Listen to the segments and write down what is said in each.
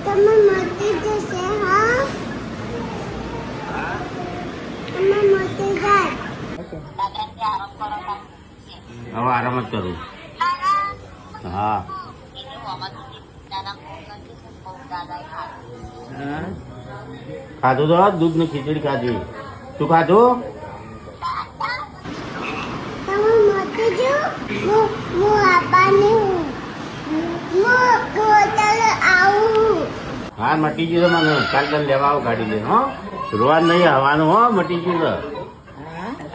તમે મોટી જશે હા તમે મોટી જાય હવે આરામ જ કરું. હા ખાધું તો દૂધ ની ખીચડી ખાધી. તું ખાધું? તમે મોટી જો હું આપવાની હું હોટલ આવું હા મટી ગયું તો મને કાલ તને લેવા આવું ગાડી લઈને. હો રોવા નહીં હવાનું. હો મટી ગયું તો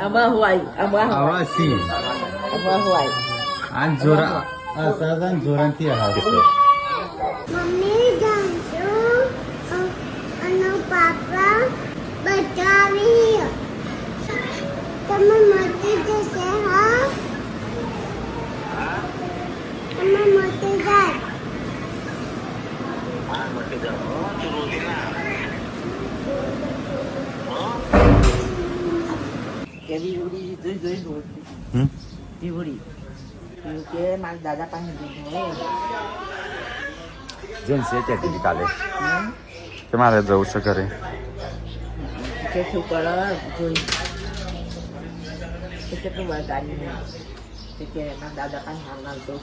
Abah huai, Awasi. abah huai. Anjora. Asalan joranti ahas. Mummy જાણશું અને પાપા બતાવી તમે મોટી જશે હા તમે મોટી જાય Jadi uri jui roti. Di uri. Ke mak dada pan di sini. જેન છે કે કાલે તમારે જવું છે ઘરે. Ke super jui. Ke tu buat tadi. Ke mak dada pan halal tu.